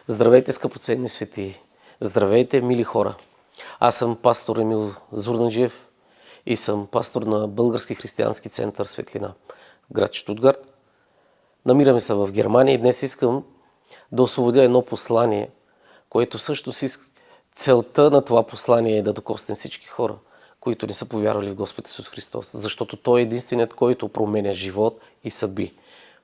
Здравейте, скъпоценни светии! Здравейте, мили хора! Аз съм пастор Емил Зурнаджиев и съм пастор на Български християнски център Светлина в град Щутгарт. Намираме се в Германия и днес искам да освободя едно послание, което всъщност целта на това послание е да докоснем всички хора, които не са повярвали в Господ Исус Христос, защото Той е единственият, който променя живот и съдби.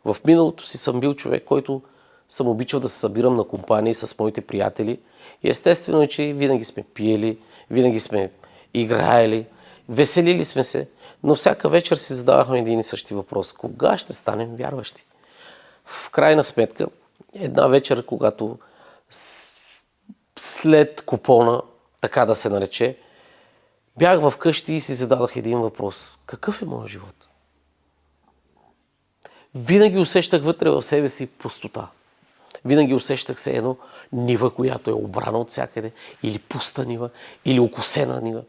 В миналото си съм бил човек, който съм обичал да се събирам на компании с моите приятели и естествено е, че винаги сме пиели, винаги сме играели, веселили сме се, но всяка вечер си задавахме един и същи въпрос: кога ще станем вярващи? В крайна сметка, една вечер, когато след купона, така да се нарече, бях вкъщи и си зададох един въпрос: какъв е моят живот? Винаги усещах вътре в себе си пустота. Винаги усещах се едно нива, която е обрана от всякъде, или пуста нива, или окосена нива.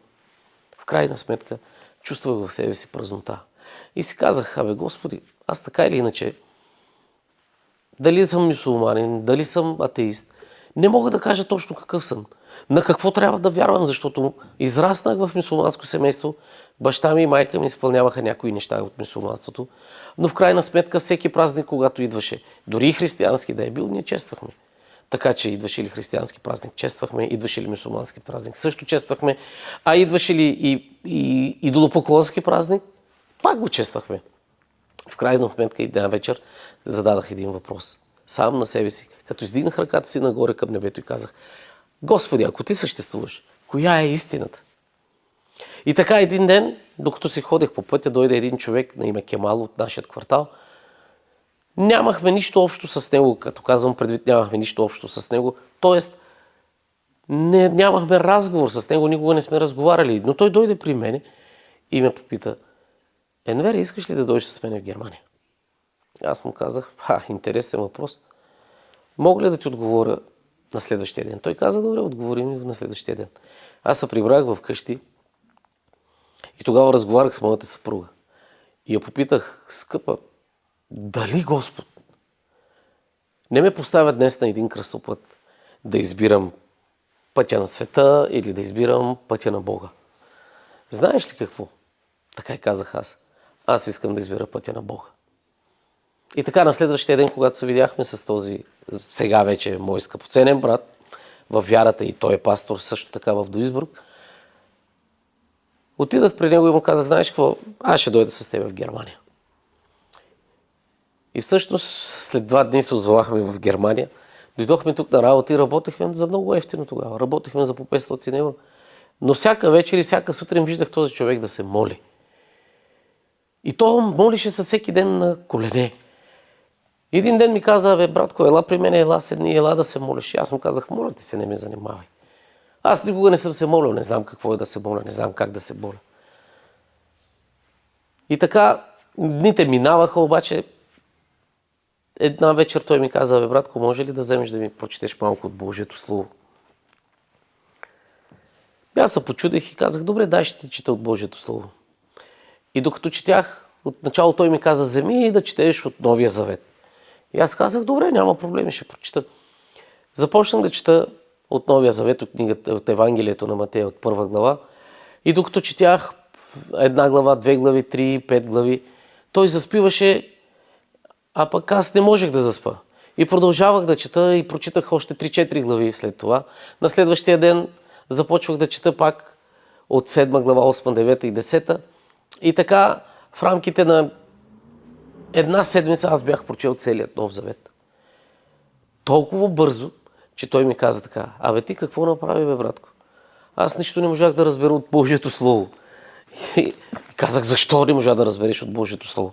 В крайна сметка чувствах в себе си празнота. И си казах: Господи, аз така или иначе, дали съм мюсюлманин, дали съм атеист, не мога да кажа точно какъв съм. На какво трябва да вярвам, защото израснах в мюсюлманско семейство, баща ми и майка ми изпълняваха някои неща от мюсюлманството, но в крайна сметка всеки празник, когато идваше, дори и християнски да е бил, ние чествахме. Така че идваше ли християнски празник, чествахме, идваше ли мюсюлмански празник, също чествахме, а идваше ли и идолопоклонски празник, пак го чествахме. В крайна сметка една вечер зададах един въпрос сам на себе си, като издигнах ръката си нагоре към небето и казах: Господи, ако Ти съществуваш, коя е истината? И така един ден, докато си ходех по пътя, дойде един човек на име Кемал от нашия квартал. Нямахме нищо общо с него, като казвам предвид, нямахме нищо общо с него, т.е. нямахме разговор с него, никога не сме разговаряли, но той дойде при мене и ме попита: Енвер, искаш ли да дойдеш с мен в Германия? Аз му казах: интересен въпрос. Мога ли да ти отговоря на следващия ден? Той каза: добре, отговори ми на следващия ден. Аз се прибрах в къщи и тогава разговарях с моята съпруга. И я попитах: скъпа, дали Господ не ме поставя днес на един кръстопът да избирам пътя на света или да избирам пътя на Бога? Знаеш ли какво? Така и казах аз. Аз искам да избера пътя на Бога. И така на следващия ден, когато се видяхме с този сега вече мой скъпоценен брат във вярата, и той е пастор също така в Дуисбург, отидах при него и му казах: знаеш какво, аз ще дойда с теб в Германия. И всъщност след 2 дни се озвахме в Германия. Дойдохме тук на работа и работехме за много ефтино тогава. Работехме за по 500 евро. Но всяка вечер и всяка сутрин виждах този човек да се моли. И то молише се всеки ден на колене. Един ден ми каза: братко, ела при мен, ела седни, ела да се молиш. И аз му казах: моля ти се, не ме занимавай. Аз никога не съм се молил, не знам какво е да се моля, не знам как да се моля. И така дните минаваха, обаче една вечер той ми каза: братко, може ли да вземеш да ми прочетеш малко от Божието Слово? Аз се почудих и казах: добре, дай ще ти чета от Божието Слово. И докато четях, отначало той ми каза: вземи и да четеш от Новия Завет. И аз казах: добре, няма проблеми, ще прочита. Започнах да чета от Новия Завет, от книгата, от Евангелието на Матея, от 1 глава. И докато четях 1 глава, 2 глави, 3, 5 глави, той заспиваше, а пък аз не можех да заспа. И продължавах да чета и прочитах още 3-4 глави след това. На следващия ден започвах да чета пак от 7 глава, 8, 9 и 10. И така в рамките на една седмица аз бях прочел целият Нов Завет. Толкова бързо, че той ми каза така: ти какво направи, братко? Аз нищо не можах да разбера от Божието Слово. И казах: защо не можа да разбереш от Божието Слово?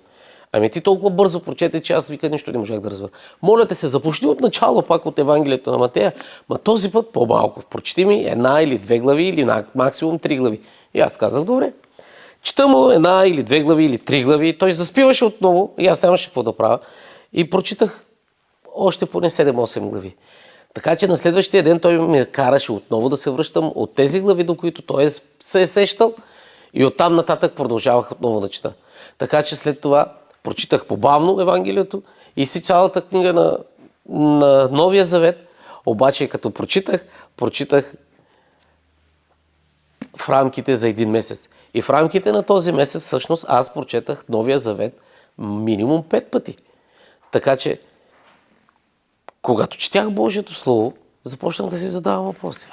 Ти толкова бързо прочете, че аз нищо не можах да разбера. Моля те се, започни от начало пак от Евангелието на Матея, този път по-малко. Прочети ми 1 или 2 глави или максимум 3 глави. И аз казах: добре. Чета му 1 или 2 глави или 3 глави, той заспиваше отново и аз нямаше какво да правя. И прочитах още поне 7-8 глави. Така че на следващия ден той ме караше отново да се връщам от тези глави, до които той се е сещал, и оттам нататък продължавах отново да чета. Така че след това прочитах побавно Евангелието и си цялата книга на Новия Завет, Обаче като прочитах в рамките за един месец. И в рамките на този месец всъщност аз прочетах Новия Завет минимум 5 пъти. Така че, когато четях Божието Слово, започнах да си задавам въпроси.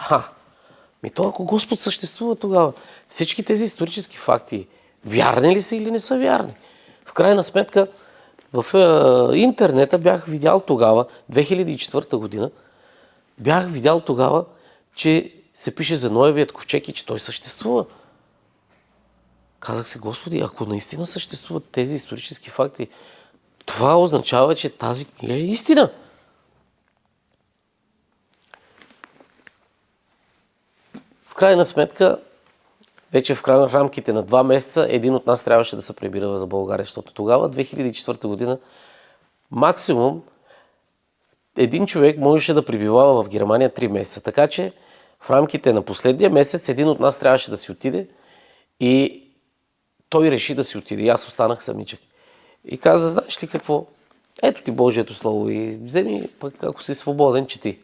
То ако Господ съществува тогава, всички тези исторически факти вярни ли са или не са вярни? В крайна сметка, в интернета бях видял тогава, 2004 година, бях видял тогава, че се пише за Ноевият ковчег и че той съществува. Казах си, Господи, ако наистина съществуват тези исторически факти, това означава, че тази книга е истина. В крайна сметка, вече в рамките на 2 месеца, един от нас трябваше да се прибира за България, защото тогава, 2004 година, максимум един човек можеше да пребивава в Германия 3 месеца. Така че в рамките на последния месец един от нас трябваше да си отиде и той реши да си отиде. И аз останах самичък. И каза, знаеш ли какво? Ето ти Божието Слово и вземи, пък ако си свободен, чети.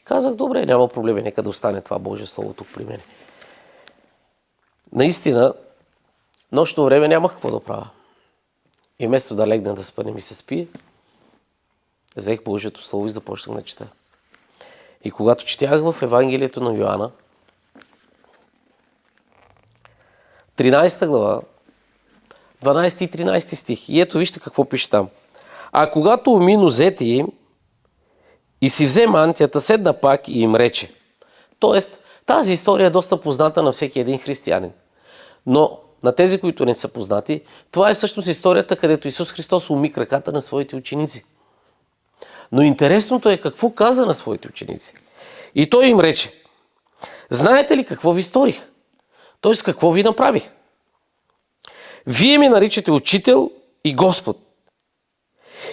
И казах, добре, няма проблеми, нека да остане това Божие Слово тук при мен. Наистина, нощно време нямах какво да правя. И вместо да легна да спъне ми се спие, взех Божието Слово и започнах да чета. И когато четях в Евангелието на Йоанна, 13 глава, 12 и 13 стих. И ето вижте какво пише там. А когато уми нозете им и си взе мантията, седна пак и им рече. Тоест, тази история е доста позната на всеки един християнин. Но на тези, които не са познати, това е всъщност историята, където Исус Христос уми краката на своите ученици. Но интересното е какво каза на своите ученици. И той им рече, знаете ли какво ви сторих? Тоест какво ви направих? Вие ми наричате учител и Господ.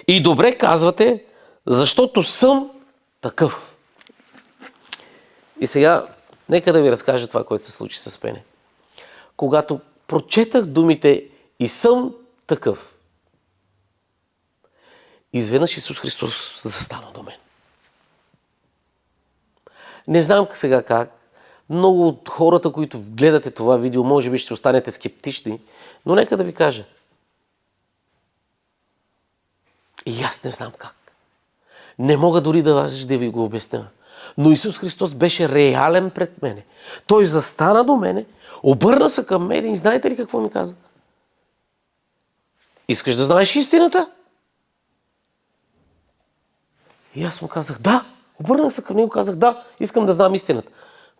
И добре казвате, защото съм такъв. И сега, нека да ви разкажа това, което се случи с мене. Когато прочетах думите и съм такъв, изведнъж Исус Христос застана до мен. Не знам сега как. Много от хората, които гледате това видео, може би ще останете скептични, но нека да ви кажа. И аз не знам как. Не мога дори да ви го обясня. Но Исус Христос беше реален пред мене. Той застана до мене, обърна се към мене и знаете ли какво ми каза? Искаш да знаеш истината? И аз му казах, да. Обърнах се към него и казах, да, искам да знам истината.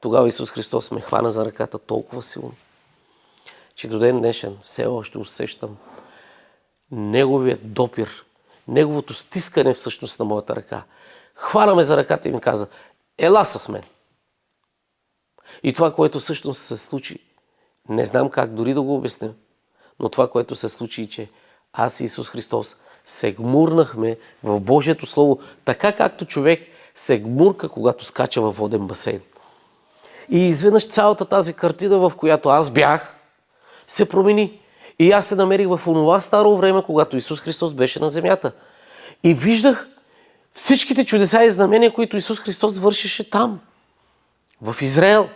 Тогава Исус Христос ме хвана за ръката толкова силно, че до ден днешен все още усещам неговият допир, неговото стискане всъщност на моята ръка. Хвана ме за ръката и ми каза, ела с мен. И това, което всъщност се случи, не знам как дори да го обясня, но това, което се случи, че аз и Исус Христос се гмурнахме в Божието Слово, така както човек се гмурка, когато скача във воден басейн. И изведнъж цялата тази картина, в която аз бях, се промени. И аз се намерих в онова старо време, когато Исус Христос беше на земята. И виждах всичките чудеса и знамения, които Исус Христос вършеше там, в Израел.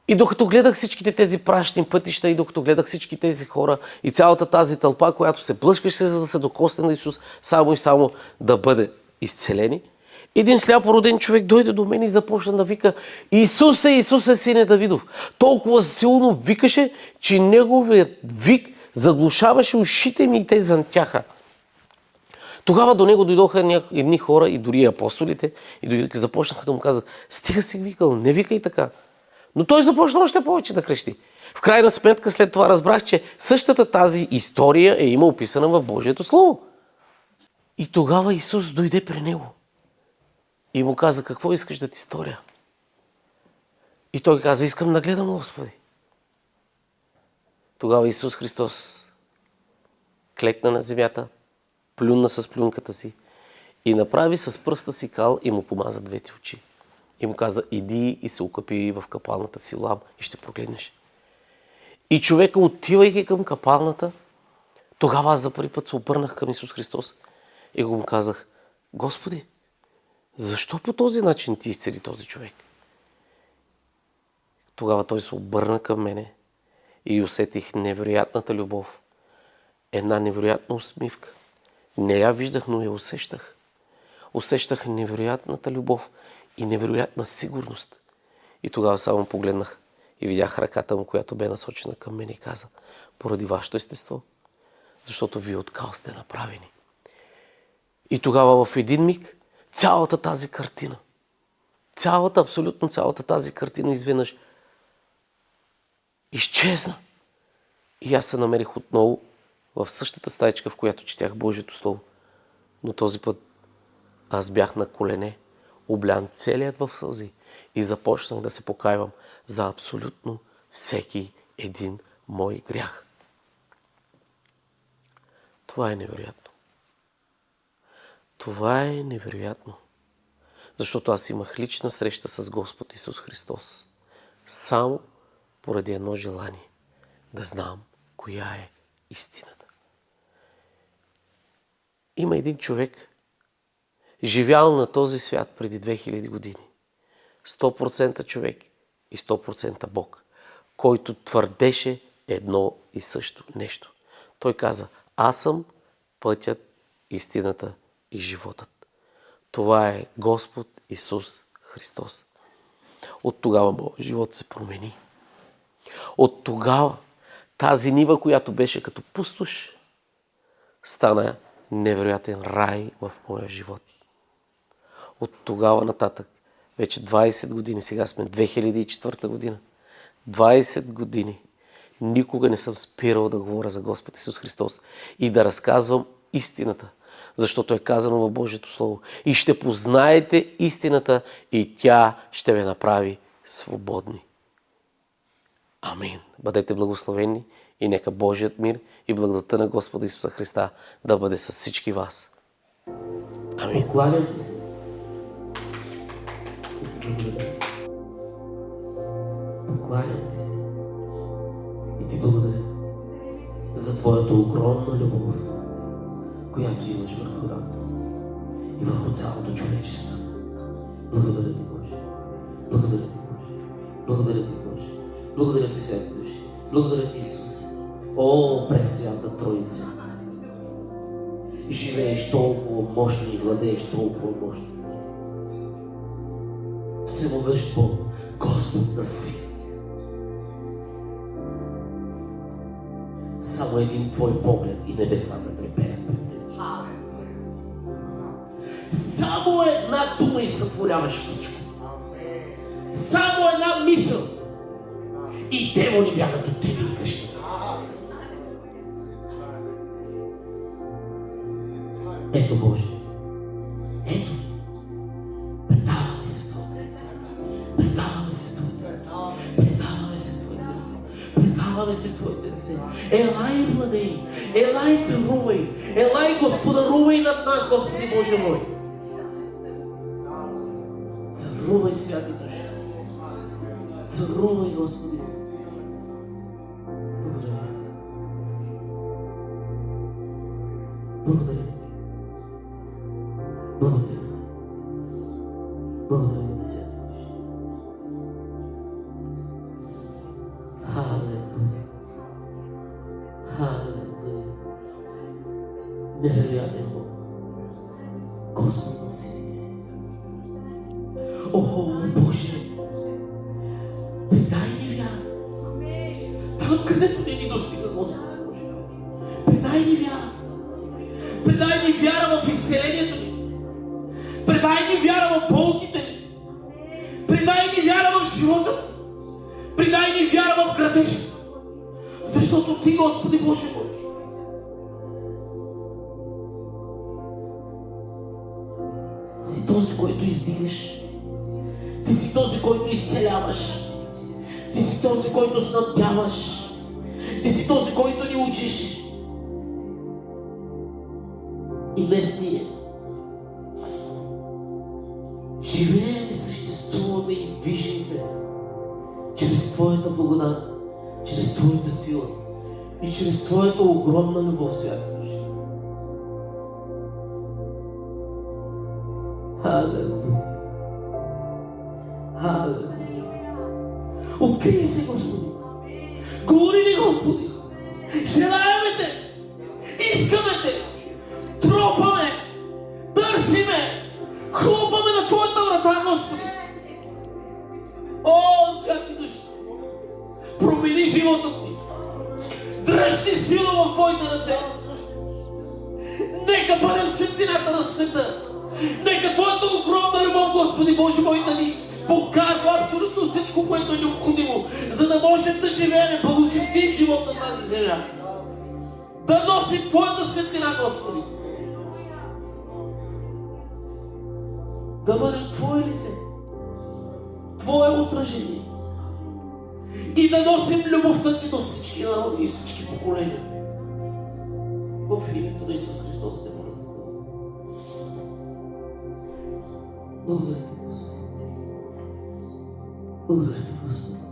И докато гледах всичките тези прашни пътища и докато гледах всички тези хора и цялата тази тълпа, която се блъскаше, за да се докосне на Исус, само и само да бъде изцелени, един сляпо роден човек дойде до мен и започна да вика, Исусе, Исусе, сине Давидов. Толкова силно викаше, че неговият вик заглушаваше ушите ми и те зантяха. Тогава до него дойдоха едни хора и дори апостолите и започнаха да му казват, стига си викал, не викай така. Но той започна още повече да крещи. В крайна сметка след това разбрах, че същата тази история е има описана в Божието Слово. И тогава Исус дойде при него и му каза, какво искаш да ти сторя? И той каза, искам да гледам, Господи. Тогава Исус Христос клекна на земята, плюнна с плюнката си и направи с пръста си кал и му помаза двете очи. И му каза, иди и се окъпи в капалната Силоам и ще прогледнеш. И човека, отивайки към капалната, тогава аз за първи път се обърнах към Исус Христос и го му казах, Господи, защо по този начин ти изцели този човек? Тогава той се обърна към мене и усетих невероятната любов. Една невероятна усмивка. Не я виждах, но я усещах. Усещах невероятната любов и невероятна сигурност. И тогава само погледнах и видях ръката му, която бе насочена към мен и каза: поради вашето естество, защото вие от кал сте направени. И тогава в един миг цялата тази картина, абсолютно цялата тази картина изведнъж изчезна. И аз се намерих отново в същата стаечка, в която четях Божието Слово. Но този път аз бях на колене, облян целият в сълзи и започнах да се покайвам за абсолютно всеки един мой грях. Това е невероятно. Това е невероятно. Защото аз имах лична среща с Господ Исус Христос. Само поради едно желание да знам коя е истината. Има един човек, живял на този свят преди 2000 години. 100% човек и 100% Бог, който твърдеше едно и също нещо. Той каза: аз съм пътят, истината и животът. Това е Господ Исус Христос. От тогава моят живот се промени. От тогава тази нива, която беше като пустош, стана невероятен рай в моя живот. От тогава нататък, вече 20 години, сега сме 2004 година, 20 години, никога не съм спирал да говоря за Господ Исус Христос и да разказвам истината, защото е казано в Божието Слово: и ще познаете истината и тя ще ви направи свободни. Амин. Бъдете благословени и нека Божият мир и благодата на Господа Исуса Христа да бъде с всички вас. Амин. Покланям ти се и ти благодаря. Покланям ти се и ти благодаря за твоята огромна любов, която имаш върху нас и върху цялото човечество. Благодаря ти, Боже. Благодаря ти, Боже. Благодаря ти, Боже. Благодаря ти, Святи Души. Благодаря ти, Исус. О, пресвята Троица! Живееш толкова мощно и владееш толкова мощно. Всемогъщ Бог, Господ на силите. Само един твой поглед и небесата треперят пред теб. Само една дума и сътворяваш всичко. Само една мисъл и демони бягат от тебе и крещат. Ето, Боже, ето, предаваме се в Твоите ръце, предаваме се в Твоите ръце, предаваме се в Твоите ръце, предаваме се в Твоите ръце. Елай, владей, елай, царувай, елай, господарувай над нас, Господи Боже мой. Царувай, святи души, царувай, Господи. Благодаря. Благодаря. Благодаря. Благодаря ти, Святи Боже. Халелуя. Халелуя. Невероятен Бог. Господ на силите си. О, Боже! Предай ни вяра. Там, където не ни достига, Господи Боже. Предай ни вяра. Предай ни вяра в изцелението ни. Предай ни вяра в болките ни. Предай ни вяра в живота ни. Предай ни вяра в градежа. Защото Ти, Господи Боже мой, си този, който издигаш. Ти си този, който изцеляваш. Ти си този, който снабдяваш. Ти си този, който ни учиш. И днес ние живеем и съществуваме и движим се чрез Твоята благодат, чрез Твоята сила и чрез Твоята огромна любов, Святи Боже. Халелуя. Халелуя. Открий се, Господи. Говори ни, Господи. Желаеме Те. Искаме Те. Тропаме. Търсиме. Хлопаме на Твоята врата, Господи. О, святи души. Промени живота ни. Дръж ни сила в Твоите ръце. Нека бъдем светлината на света. Нека Твоята огромна любов, Господи Боже мой, да ни показва абсолютно всичко, което е необходимо, за да можем да живеем благочестив живот на тази земя. Да носим Твоята светлина, Господи. Да бъдем Твое лице, Твое отражение и да носим любовта Ти до всички народи и всички поколения. В името на Исус Христос Те моля за това. Благодаря Ти, Господи. Благодаря Ти, Господи.